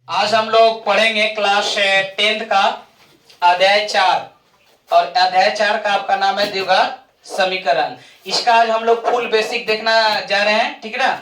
आज हम लोग पढ़ेंगे क्लास 10th का अध्याय 4 और अध्याय 4 का आपका नाम है द्विघात समीकरण। इसका आज हम लोग फुल बेसिक देखना जा रहे हैं, ठीक है ना।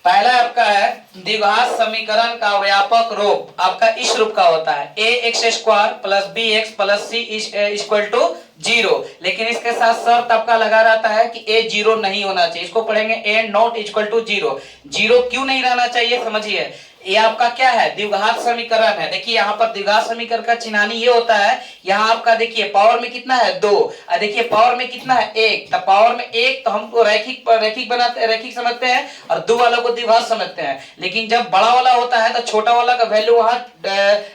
पहला आपका है द्विघात समीकरण का व्यापक रूप आपका इस रूप का होता है A X square plus B X plus C equal to 0। लेकिन इसके साथ शर्त आपका लगा रहता है कि ए 0 नहीं होना चाहिए। इसको पढ़ेंगे ए नॉट इक्वल टू 0। 0 क्यों नहीं रहना चाहिए समझिए। ये आपका क्या है, द्विघात समीकरण है। देखिए यहाँ पर द्विघात समीकरण का चिन्हानी ये होता है, यहाँ आपका देखिए पावर में कितना है 2 और देखिए पावर में कितना है 1। तो पावर में 1 तो हमको रैखिक बनाते रैखिक समझते हैं और 2 वालों को द्विघात समझते हैं। लेकिन जब बड़ा वाला होता है तो छोटा वाला का वैल्यू वहां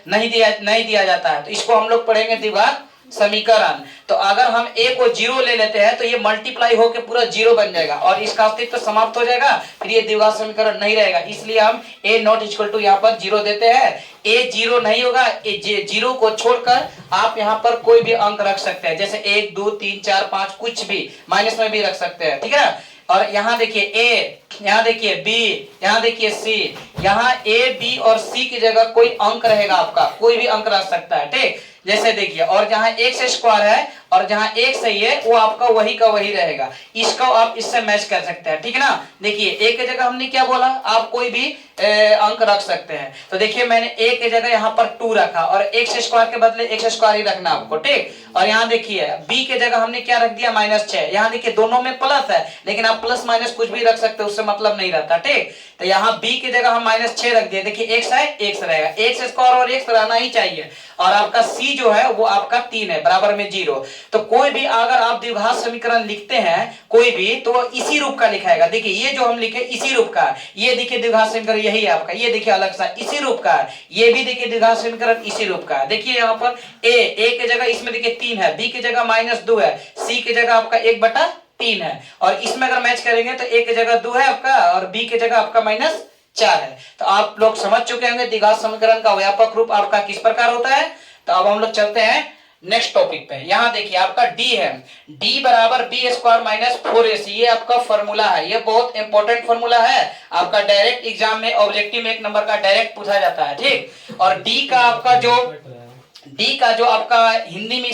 नहीं दिया जाता है। तो इसको हम लोग पढ़ेंगे द्विघात समीकरण। तो अगर हम a को 0 ले लेते हैं तो ये मल्टीप्लाई होकर पूरा 0 बन जाएगा और इसका अस्तित्व समाप्त हो जाएगा, फिर ये द्विघात समीकरण नहीं रहेगा। इसलिए हम a नॉट इक्वल टू यहाँ पर 0 देते हैं। a 0 नहीं होगा, 0 को छोड़कर आप यहाँ पर कोई भी अंक रख सकते हैं, जैसे 1 2 3 4 5 कुछ भी, माइनस में भी रख सकते हैं, ठीक है। और यहाँ देखिए a, यहाँ देखिए b, यहाँ देखिए c, यहाँ a b और c की जगह कोई अंक रहेगा, आपका कोई भी अंक रख सकता है, ठीक। जैसे देखिए, और जहां एक्स स्क्वायर है और जहां एक सही है वो आपका वही का वही रहेगा। इसको आप इससे मैच कर सकते हैं, ठीक है ना। देखिए एक की जगह हमने क्या बोला, आप कोई भी अंक रख सकते हैं। तो देखिए मैंने ए की जगह यहाँ पर 2 रखा और एक्स स्क्वायर के बदले एक्स स्क्वायर ही रखना आपको, ठीक। और यहाँ देखिए बी के जगह हमने क्या रख दिया, -6। यहाँ देखिए दोनों में प्लस है, लेकिन आप प्लस माइनस कुछ भी रख सकते हैं, उससे मतलब नहीं रहता, ठीक। तो यहाँ बी की जगह हम -6 रख दिए। देखिए एक्स है, एक्स रहेगा, एक्स स्क्वायर और एक्स रहना ही चाहिए। और आपका सी जो है वो आपका 3 है, बराबर में 0। तो कोई भी अगर आप द्विघात समीकरण लिखते हैं कोई भी, तो इसी रूप का लिखाएगा। देखिए ये जो हम लिखे इसी रूप का, ये देखिए द्विघात समीकरण यही है आपका, ये देखिए अलग सा इसी रूप का है, ये भी देखिए द्विघात समीकरण इसी रूप का है। देखिए यहाँ पर ए की जगह इसमें देखिए 3 है, बी की जगह -2 है, सी की जगह आपका 1/3 है, और इसमें अगर मैच करेंगे तो ए की जगह 2 है आपका और बी की जगह आपका -4 है। तो आप लोग समझ चुके होंगे द्विघात समीकरण का व्यापक रूप आपका किस प्रकार होता है। तो अब हम लोग चलते हैं नेक्स्ट टॉपिक पे। यहां देखिए आपका डी है, डी बराबर बी स्क्वायर माइनस 4ac, ये आपका फॉर्मूला है। ये बहुत इंपॉर्टेंट फॉर्मूला है, आपका डायरेक्ट एग्जाम में ऑब्जेक्टिव में 1 नंबर का डायरेक्ट पूछा जाता है, ठीक। और डी का आपका हिंदी में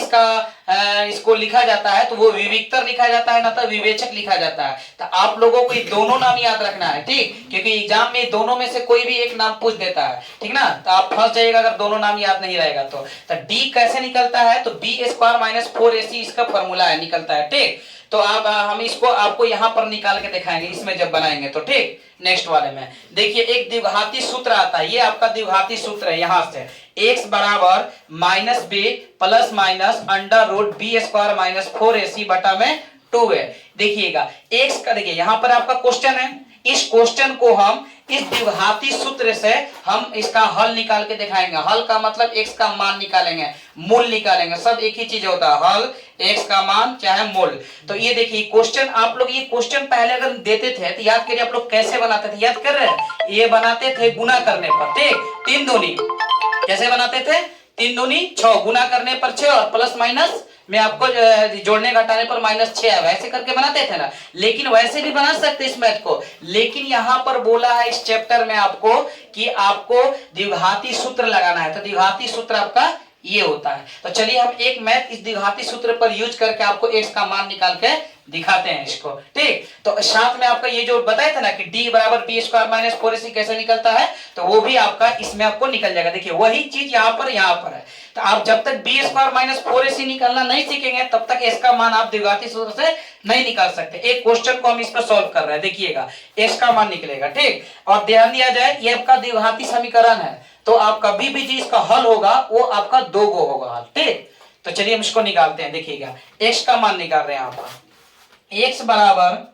इसको लिखा जाता है तो वो विविक्तर लिखा जाता है ना, तो विवेचक लिखा जाता है। तो आप लोगों को ये दोनों नाम याद रखना है, ठीक, क्योंकि एग्जाम में दोनों में से कोई भी एक नाम पूछ देता है, ठीक ना। तो आप फंस जाइएगा अगर दोनों नाम याद नहीं रहेगा तो डी कैसे निकलता है, तो बी स्क्वायर माइनस 4ac इसका फॉर्मूला है, निकलता है, ठीक। तो आप हम इसको आपको यहाँ पर निकाल के दिखाएंगे इसमें जब बनाएंगे तो, ठीक। नेक्स्ट वाले में देखिए एक द्विघाती सूत्र आता है, ये आपका द्विघाती सूत्र है। यहाँ से x बराबर -b plus minus under root b square minus 4ac बटा में 2 है। देखिएगा x का, देखिए यहाँ पर आपका क्वेश्चन है, इस क्वेश्चन को हम इस द्विघाती सूत्र से हम इसका हल निकाल के दिखाएंगे। हल का मतलब x का मान निकालेंगे, मूल निकालेंगे, सब एक ही चीज होता है, हल x का मान चाहे मूल। तो ये देखिए क्वेश्चन, आप लोग ये क्वेश्चन पहले अगर देते थे तो याद करिए आप लोग कैसे बनाते थे, याद कर रहे हैं, ये बनाते थे गुना करने पर, ठीक। 3 दूनी कैसे बनाते थे, 3 दूनी 6, गुना करने पर 6 और प्लस माइनस में आपको जोड़ने घटाने पर -6 है, वैसे करके बनाते थे ना। लेकिन वैसे भी बना सकते इस मैथ को, लेकिन यहाँ पर बोला है इस चैप्टर में आपको कि आपको द्विघाती सूत्र लगाना है। तो द्विघाती सूत्र आपका ये होता है। तो चलिए हम एक मैथ इस द्विघाती सूत्र पर यूज करके आपको x का मान निकाल के दिखाते हैं इसको, ठीक। तो साथ में आपका ये जो बताया था ना कि d बराबर बी स्क्वायर माइनस 4ac कैसे निकलता है, तो वो भी आपका इसमें आपको निकल जाएगा। देखिए वही चीज यहाँ पर है। तो आप जब तक बी स्क्वायर माइनस 4ac निकालना नहीं सीखेंगे तब तक x का मान आप द्विघाती सूत्र से नहीं निकाल सकते। एक क्वेश्चन को हम इस पर सॉल्व कर रहे हैं, देखिएगा x का मान निकलेगा, ठीक। और ध्यान दिया जाए ये आपका द्विघाती समीकरण है, तो आपका भी जो इसका हल होगा वो आपका 2 गो होगा हल, ठीक। तो चलिए हम इसको निकालते हैं। देखिएगा x का मान निकाल रहे हैं यहाँ पर, x बराबर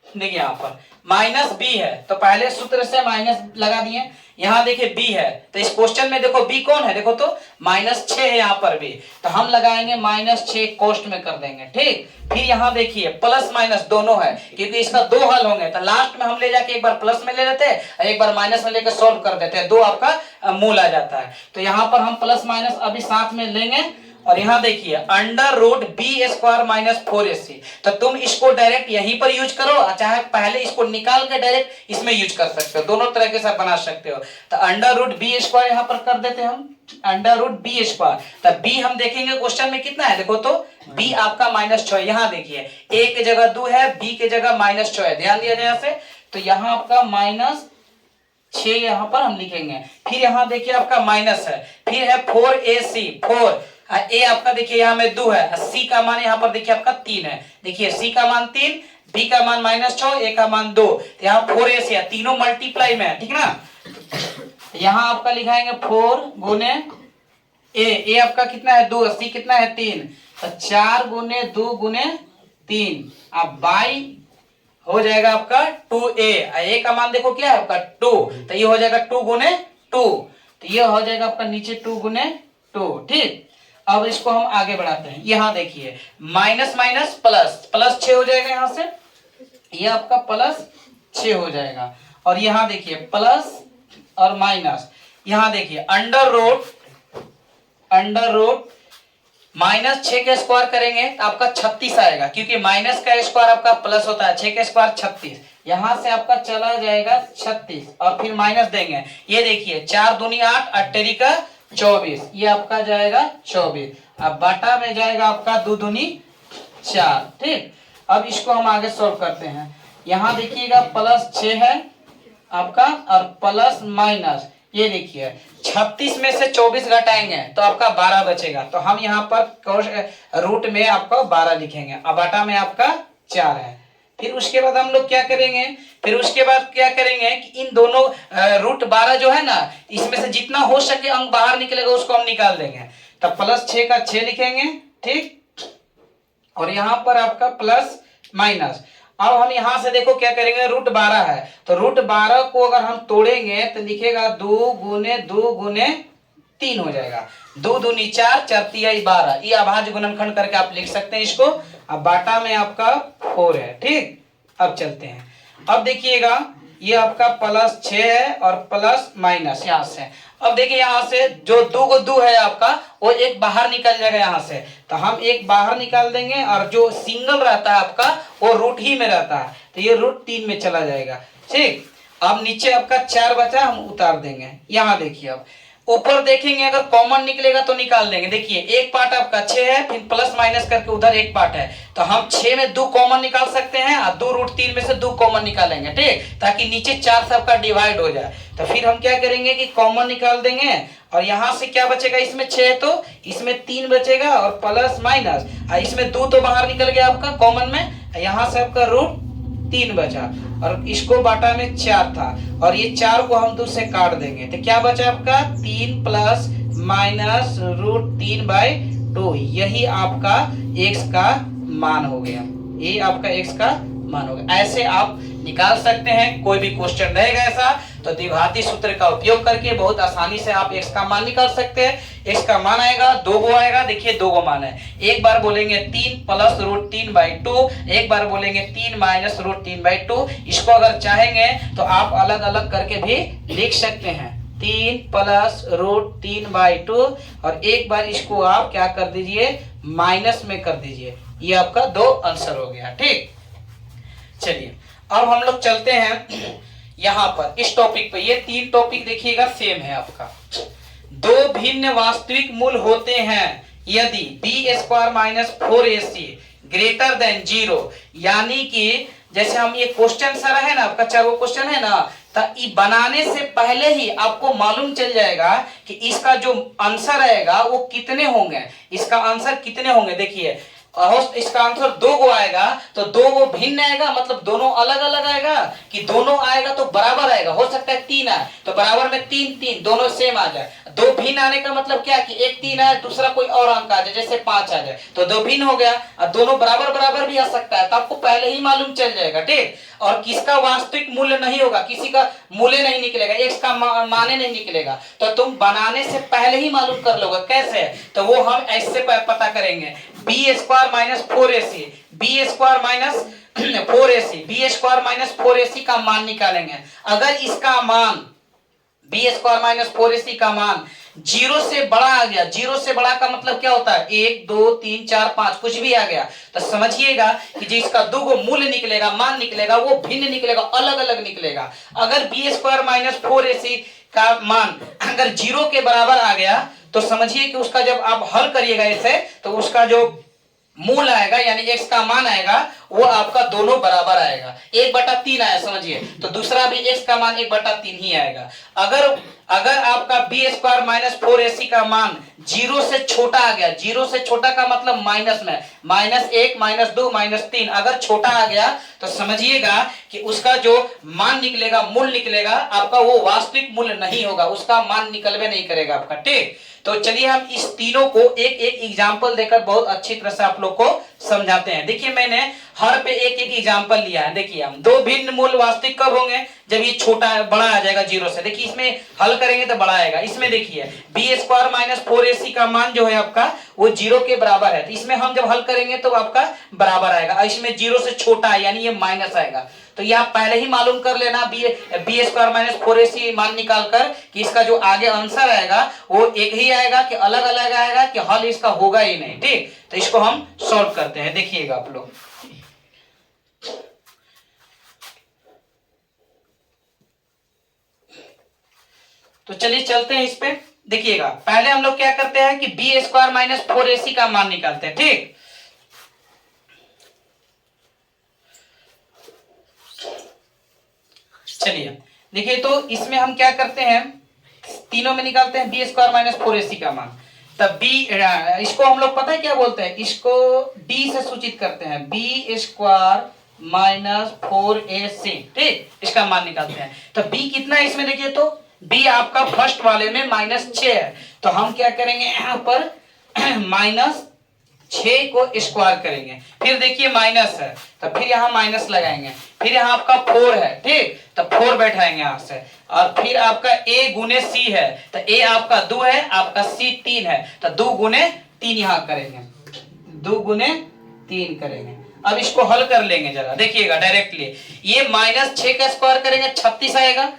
देखिए यहाँ पर -b है तो पहले सूत्र से माइनस लगा दिए। यहाँ देखिए b है तो इस क्वेश्चन में देखो b कौन है, देखो तो -6 है यहाँ पर भी, तो हम लगाएंगे -6 कोष्ट में कर देंगे, ठीक। फिर यहाँ देखिए प्लस माइनस दोनों है, क्योंकि इसका 2 हल होंगे, तो लास्ट में हम ले जाके एक बार प्लस में ले लेते हैं और एक बार माइनस में लेकर सॉल्व कर देते हैं, 2 आपका मूल आ जाता है। तो यहाँ पर हम प्लस माइनस अभी साथ में लेंगे और यहाँ देखिए under root b square minus 4ac। तो तुम इसको डायरेक्ट यहीं पर यूज करो, चाहे पहले इसको निकाल के डायरेक्ट इसमें यूज कर सकते हो, दोनों तरह के साथ बना सकते हो। तो अंडर रूट बी स्क्वायर यहाँ पर कर देते हैं हम, अंडर रूट बी स्क्वायर। तो बी हम देखेंगे क्वेश्चन में कितना है, देखो तो बी आपका -6। यहाँ देखिए a की जगह 2 है, b की जगह -6 है, ध्यान दिया जाए से। तो यहाँ आपका -6 यहाँ पर हम लिखेंगे। फिर यहाँ देखिए आपका माइनस है, फिर है 4ac 4, ए आपका देखिए यहाँ में 2 है, सी का मान यहाँ पर देखिए आपका 3 है। देखिए सी का मान 3, बी का मान -6, ए का मान 2, यहाँ 4ac है, तीनों मल्टीप्लाई में है, ठीक ना। यहाँ आपका लिखाएंगे 4 गुने ए आपका कितना है 2, सी कितना है 3, तो 4 गुने 2 गुने 3, अब बाई हो जाएगा आपका 2a। ए का मान देखो क्या है आपका 2, तो ये हो जाएगा 2 गुने 2, तो ये हो जाएगा आपका नीचे 2 गुने 2, ठीक। अब इसको हम आगे बढ़ाते हैं। यहाँ देखिए माइनस माइनस प्लस, प्लस 6 हो जाएगा यहाँ से, ये आपका +6 हो जाएगा। और यहाँ देखिए प्लस और माइनस, यहाँ देखिए अंडर रूट -6 का स्क्वायर करेंगे तो आपका 36 आएगा, क्योंकि माइनस का स्क्वायर आपका प्लस होता है, 6 का स्क्वायर 36, यहां से आपका चला जाएगा 36 और फिर माइनस देंगे। ये देखिए 4 दूनी 8, 8 का 24, ये आपका जाएगा 24, अब बाटा में जाएगा आपका 2 दूनी 4, ठीक। अब इसको हम आगे सॉल्व करते हैं। यहाँ देखिएगा +6 है आपका और प्लस माइनस, ये देखिए 36 में से 24 घटाएंगे तो आपका 12 बचेगा, तो हम यहाँ पर रूट में आपका 12 लिखेंगे, अब बाटा में आपका 4 है। फिर उसके बाद हम लोग क्या करेंगे, फिर उसके बाद क्या करेंगे कि इन दोनों रूट 12 जो है ना, इसमें से जितना हो सके अंक बाहर निकलेगा उसको हम निकाल देंगे। तब +6 का 6 लिखेंगे, ठीक। और यहाँ पर आपका प्लस माइनस, अब हम यहां से देखो क्या करेंगे, रूट 12 है तो रूट 12 को अगर हम तोड़ेंगे तो लिखेगा 2 गुने 2 गुने 3 हो जाएगा, 2 दूनी 4, 4 तिया 12, ये अभाज्य गुणनखंड करके आप लिख सकते हैं इसको। अब बाटा में आपका 4 है, ठीक। अब चलते हैं, अब देखिएगा ये आपका +6 है और प्लस माइनस यहाँ से। अब देखिए यहाँ से जो 2 को 2 है आपका, वो एक बाहर निकल जाएगा यहाँ से, तो हम एक बाहर निकाल देंगे और जो सिंगल रहता है आपका वो रूट ही में रहता है, तो ये रूट 3 में चला जाएगा, ठीक। अब नीचे आपका 4 बचा, हम उतार देंगे। यहाँ देखिए अब ऊपर देखेंगे अगर कॉमन निकलेगा तो निकाल देंगे। देखिए एक पार्ट आपका 6 है, फिर प्लस माइनस करके उधर एक पार्ट है, तो हम 6 में 2 कॉमन निकाल सकते हैं और 2 रूट 3 में से 2 कॉमन निकालेंगे, ठीक, ताकि नीचे 4 से आपका डिवाइड हो जाए। तो फिर हम क्या करेंगे कि कॉमन निकाल देंगे और यहाँ से क्या बचेगा, इसमें 6 तो इसमें 3 बचेगा और प्लस माइनस, इसमें 2 तो बाहर निकल गया आपका कॉमन में, यहाँ से आपका रूट 3 बचा और इसको बाटा में 4 था और ये 4 को हम 2 से काट देंगे, तो क्या बचा आपका 3 प्लस माइनस रूट 3/2, यही आपका x का मान हो गया, ये आपका x का मान हो गया। ऐसे आप निकाल सकते हैं, कोई भी क्वेश्चन रहेगा ऐसा तो द्विघाती सूत्र का उपयोग करके बहुत आसानी से आप x का मान निकाल सकते हैं। x का मान आएगा 2 गो आएगा, देखिए 2 गो मान है, एक बार बोलेंगे 3 प्लस रूट 3/2, एक बार बोलेंगे 3 माइनस रूट 3/2। इसको अगर चाहेंगे तो आप अलग अलग करके भी लिख सकते हैं, 3 प्लस रूट 3/2 और एक बार इसको आप क्या कर दीजिए, माइनस में कर दीजिए, ये आपका 2 आंसर हो गया, ठीक। चलिए अब हम लोग चलते हैं यहाँ पर इस टॉपिक पे। ये 3 टॉपिक देखिएगा सेम है आपका। 2 भिन्न वास्तविक मूल होते हैं यदि b² - 4ac ग्रेटर देन 0, यानी कि जैसे हम ये क्वेश्चन सारा है ना आपका 4 गो क्वेश्चन है ना, तो ये बनाने से पहले ही आपको मालूम चल जाएगा कि इसका जो आंसर आएगा वो कितने होंगे, इसका आंसर कितने होंगे। देखिए इसका आंसर 2 गो आएगा तो 2 गो भिन्न आएगा, मतलब दोनों अलग अलग आएगा, कि दोनों आएगा तो बराबर आएगा, हो सकता है 3 आए तो बराबर में 3 3 दोनों सेम आ जाए। 2 भिन्न आने का मतलब क्या कि एक 3 आए दूसरा कोई और अंक आ जाए, जैसे 5 आ जाए तो 2 भिन्न हो गया, और दोनों बराबर बराबर भी आ सकता है, तो आपको पहले ही मालूम चल जाएगा, ठीक। और किसका वास्तविक मूल्य नहीं होगा, किसी का मूल्य नहीं निकलेगा, x का माने नहीं निकलेगा, तो तुम बनाने से पहले ही मालूम कर लोगे। कैसे, तो वो हम ऐसे पता करेंगे, b² - 4ac, b² - 4ac का मान निकालेंगे। अगर इसका मान बी स्क्वायर माइनस 4ac का मान जीरो से बड़ा आ गया। जीरो से बड़ा का मतलब क्या होता है, 1 2 3 4 5 कुछ भी आ गया तो समझिएगा कि जिसका दो गो मूल्य निकलेगा, मान निकलेगा, वो भिन्न निकलेगा, अलग अलग निकलेगा। अगर बी स्क्वायर माइनस 4ac का मान अगर जीरो के बराबर आ गया तो समझिए कि उसका जब आप हल करिएगा ऐसे तो उसका जो मूल आएगा यानी x का मान आएगा वो आपका दोनों बराबर आएगा। 1/3 आया समझिए, तो दूसरा भी x का मान 1/3 ही आएगा। अगर अगर आपका बी स्क्वायर माइनस 4ac का मान जीरो से छोटा आ गया, जीरो से छोटा का मतलब माइनस में, -1 -2 -3 अगर छोटा आ गया तो समझिएगा कि उसका जो मान निकलेगा, मूल निकलेगा आपका, वो वास्तविक मूल्य नहीं होगा, उसका मान निकलवे नहीं करेगा आपका। ठीक, तो चलिए हम इस तीनों को एक एक एग्जाम्पल देकर बहुत अच्छी तरह से आप लोग को समझाते हैं। देखिए मैंने हर पे एक एक एग्जाम्पल लिया है। देखिए हम दो भिन्न मूल्य वास्तविक कब होंगे, जब ये छोटा बड़ा आ जाएगा जीरो से। देखिए इसमें हल करेंगे तो बड़ा आएगा। इसमें देखिए बी स्क्वायर माइनस 4ac का मान जो है आपका वो जीरो के बराबर है, तो इसमें हम जब हल करेंगे तो आपका बराबर आएगा। इसमें जीरो से छोटा है यानी ये माइनस आएगा, तो ये आप पहले ही मालूम कर लेना बी स्क्वायर माइनस 4ac मान निकालकर कि इसका जो आगे आंसर आएगा वो एक ही आएगा कि अलग अलग आएगा कि हल इसका होगा ही नहीं। ठीक, तो इसको हम सॉल्व करते हैं। देखिएगा आप लोग, तो चलिए चलते हैं इस पे। देखिएगा पहले हम लोग क्या करते हैं कि बी स्क्वायर माइनस 4ac का मान निकालते हैं। ठीक, चलिए देखिए तो इसमें हम क्या करते हैं, तीनों में निकालते हैं बी स्क्वायर माइनस 4ac का मान। तब बी इसको हम लोग पता है क्या बोलते हैं, इसको डी से सूचित करते हैं, बी स्क्वायर माइनस 4ac। ठीक, इसका मान निकालते हैं। तो बी कितना है इसमें, देखिए तो बी आपका फर्स्ट वाले में -6 है, तो हम क्या करेंगे यहां पर -6 को स्क्वायर करेंगे। फिर देखिए माइनस है तो फिर यहाँ माइनस लगाएंगे, फिर यहाँ आपका 4 है। ठीक, तो 4 बैठाएंगे यहां से, और फिर आपका a गुने c है, तो a आपका 2 है, आपका c 3 है, तो 2 गुने 3 यहाँ करेंगे, 2 गुने 3 करेंगे। अब इसको हल कर लेंगे जरा, देखिएगा डायरेक्टली ये -6 का स्क्वायर करेंगे 36 आएगा,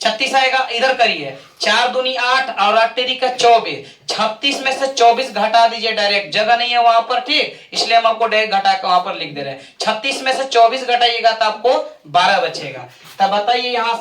36 आएगा। इधर करिए 4 दूनी 8 और 8 तेरी का 24, 36 में से 24 घटा दीजिए डायरेक्ट, जगह नहीं है वहां पर। ठीक, इसलिए हम आपको डायरेक्ट घटा के वहां पर लिख दे रहे हैं। 36 में से 24 घटाइएगा तो आपको 12 बचेगा। तब बताइए यहां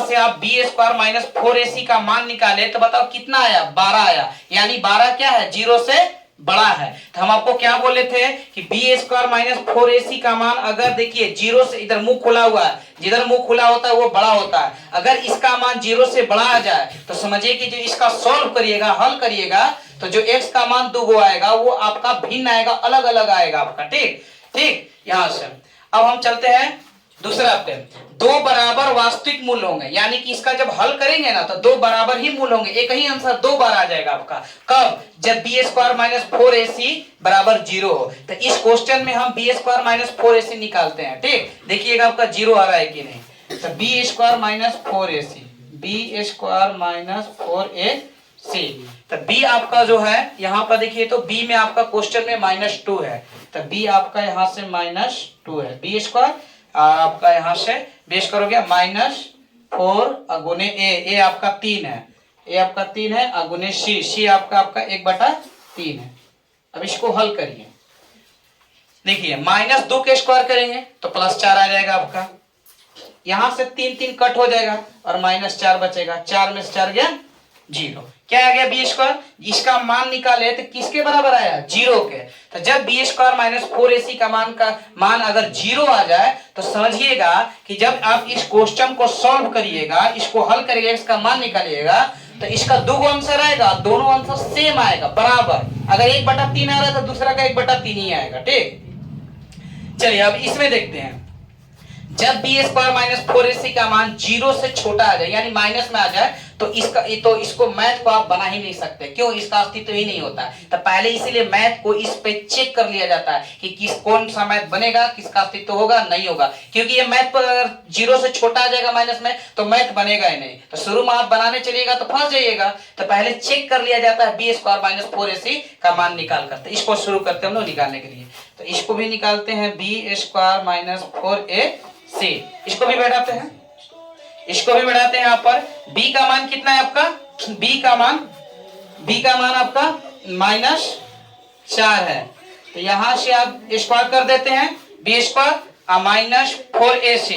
से आप बी स्क्वायर माइनस 4ac का मान निकाले तो बताओ कितना आया, 12 आया, यानी 12 क्या है, जीरो से बड़ा है। तो हम आपको क्या बोले थे कि बी स्क्वायर माइनस 4ac का मान अगर देखिए जीरो से, इधर मुंह खुला हुआ है, जिधर मुंह खुला होता है वो बड़ा होता है, अगर इसका मान जीरो से बड़ा आ जाए तो समझिए कि जो इसका सॉल्व करिएगा, हल करिएगा, तो जो x का मान 2 आएगा वो आपका भिन्न आएगा, अलग अलग आएगा आपका। ठीक ठीक, यहां से अब हम चलते हैं दूसरा पे। दो बराबर वास्तविक मूल्य होंगे, यानी कि इसका जब हल करेंगे ना तो दो बराबर ही मूल्य होंगे, एक ही आंसर 2 बार आ जाएगा आपका। कब, जब बी स्क्वायर माइनस 4ac बराबर 0 हो। तो इस क्वेश्चन में हम बी स्क्वायर माइनस 4ac निकालते हैं। ठीक, देखिएगा आपका 0 आ रहा है कि नहीं। तो b square minus 4ac, b square minus 4ac, तो बी आपका जो है यहाँ पर देखिए तो बी में आपका क्वेश्चन में -2 है, तो बी आपका यहाँ से -2 है। बी स्क्वायर आपका यहाँ से बेस करोगे -4 गुने ए आपका 3 है, ए आपका 3 है, गुने सी आपका 1/3 है। अब इसको हल करिए, देखिए -2 के स्क्वायर करेंगे तो +4 आ जाएगा आपका, यहां से 3 कट हो जाएगा और -4 बचेगा, 4 में से 4 गया 0। क्या आ गया बी स्क्वायर, इसका मान निकाले तो किसके बराबर आया, 0 के। तो जब बी स्क्वायर माइनस 4ac का मान अगर 0 आ जाए तो समझिएगा कि जब आप इस क्वेश्चन को सॉल्व करिएगा, इसको हल करिएगा, इसका मान निकालिएगा, तो इसका 2 आंसर आएगा, दोनों आंसर सेम आएगा, बराबर। अगर 1/3 आ रहा है तो दूसरा का 1/3 ही आएगा। ठीक, चलिए अब इसमें देखते हैं। जब बी स्क्वायर माइनस 4ac का मान 0 से छोटा आ जाए, यानी माइनस में आ जाए, तो इसको मैथ को आप बना ही नहीं सकते, क्यों, इसका अस्तित्व ही नहीं होता है। तो पहले इसीलिए मैथ को इस पे चेक कर लिया जाता है कि कौन सा मैथ बनेगा, किसका अस्तित्व होगा, नहीं होगा, क्योंकि ये मैथ पर अगर 0 से छोटा आ जाएगा माइनस में तो मैथ बनेगा ही नहीं। तो शुरू में आप बनाने चलिएगा तो फंस जाइएगा। तो पहले चेक कर लिया जाता है बी स्क्वायर माइनस 4ac का मान निकाल करते, इसको शुरू करते हैं हम लोग निकालने के लिए। तो इसको भी निकालते हैं बी स्क्वायर माइनस 4ac, इसको भी बैठाते हैं। इसको भी बढ़ाते हैं यहाँ पर। b का मान कितना है आपका, b का मान आपका -4 है, तो यहां से आप स्क्वायर कर देते हैं, b स्क्वायर -4ac,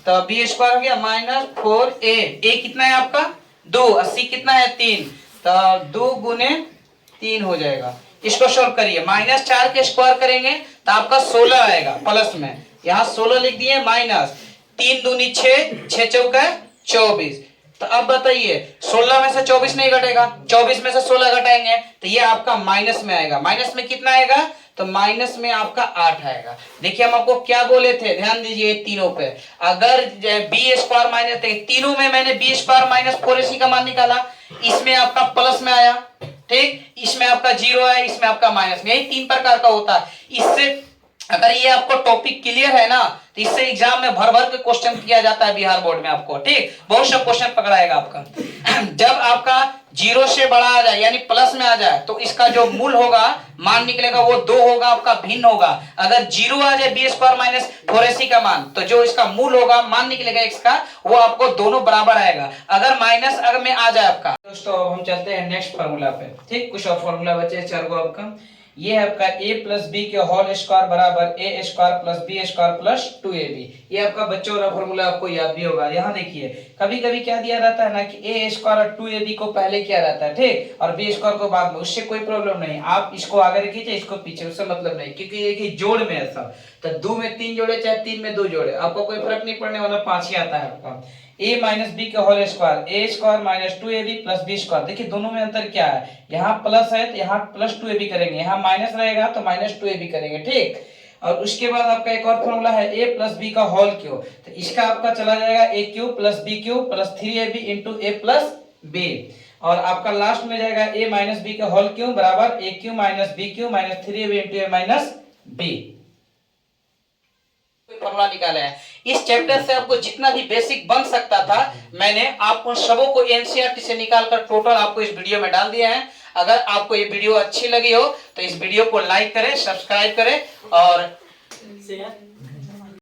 तो b स्क्वायर हो गया -4a, a कितना है आपका 2, 80 कितना है 3, तो 2 गुने 3 हो जाएगा। इसको सोल्व करिए, -4 के स्क्वायर करेंगे तो आपका 16 आएगा प्लस में, यहाँ 16 लिख दिए, माइनस 3 दूनी 6, 6 चौका 24। तो अब बताइए 16 में से 24 नहीं घटेगा, 24 में से 16 घटाएंगे तो ये आपका माइनस में आएगा। माइनस में कितना आएगा, तो माइनस में आपका 8 आएगा। देखिए हम आपको क्या बोले थे, ध्यान दीजिए तीनों पे, अगर बी स्क्वायर माइनस, तीनों में मैंने बी स्क्वायर -4ac का मान निकाला, इसमें आपका प्लस में आया, ठीक, इसमें आपका 0 है, इसमें आपका माइनस में, यही 3 प्रकार का होता है। इससे अगर ये आपको टॉपिक क्लियर है ना, तो इससे एग्जाम में भर भर के क्वेश्चन किया जाता है बिहार बोर्ड में आपको, ठीक, बहुत से क्वेश्चन पकड़ाएगा आपका। जब आपका 0 से बड़ा आ जाए यानी प्लस में आ जाए, तो इसका जो मूल होगा, मान निकलेगा वो 2 होगा, आपका भिन्न होगा। अगर 0 आ जाए बी स्क्वायर -4ac का मान, तो जो इसका मूल होगा, मान निकलेगा x का, वो आपको दोनों बराबर आएगा। अगर माइनस अगर में आ जाए आपका, दोस्तों अब हम चलते हैं नेक्स्ट फार्मूला पे, ठीक, कुछ और फार्मूला बचे 4 गो आपका। ये है आपका a + b के होल स्क्वायर बराबर a² + b² + 2ab। ये आपका बच्चों वाला फार्मूला आपको याद भी होगा। यहाँ देखिए कभी कभी क्या दिया रहता है ना कि a² और 2ab को पहले किया रहता है, ठीक, और b² को बाद में, उससे कोई प्रॉब्लम नहीं, आप इसको आगे रखिए, इसको पीछे, उससे मतलब नहीं, क्योंकि ये जोड़ में है सब, तो 2 में 3 जोड़े चाहे 3 में 2 जोड़े, आपको कोई फर्क नहीं पड़ने वाला, 5 ही आता है आपका। a - b के whole square, a² - 2ab + b²। देखिए दोनों में अंतर क्या है, यहाँ प्लस है तो यहाँ +2ab करेंगे, यहाँ माइनस रहेगा तो -2ab करेंगे, ठीक। और उसके बाद आपका एक और फॉर्मूला है a + b का होल क्यूब, तो इसका आपका चला जाएगा a³ + b³ + 3ab × a + b, और आपका लास्ट में जाएगा a - b का होल क्यूब बराबर a³ - b³ - 3ab × a - b। Formula निकाले हैं। इस चैप्टर से आपको जितना भी बेसिक बन सकता था, मैंने आपको सबों को एनसीईआरटी से निकालकर टोटल आपको इस वीडियो में डाल दिया है। अगर आपको ये वीडियो अच्छी लगी हो तो इस वीडियो को लाइक करें, सब्सक्राइब करें और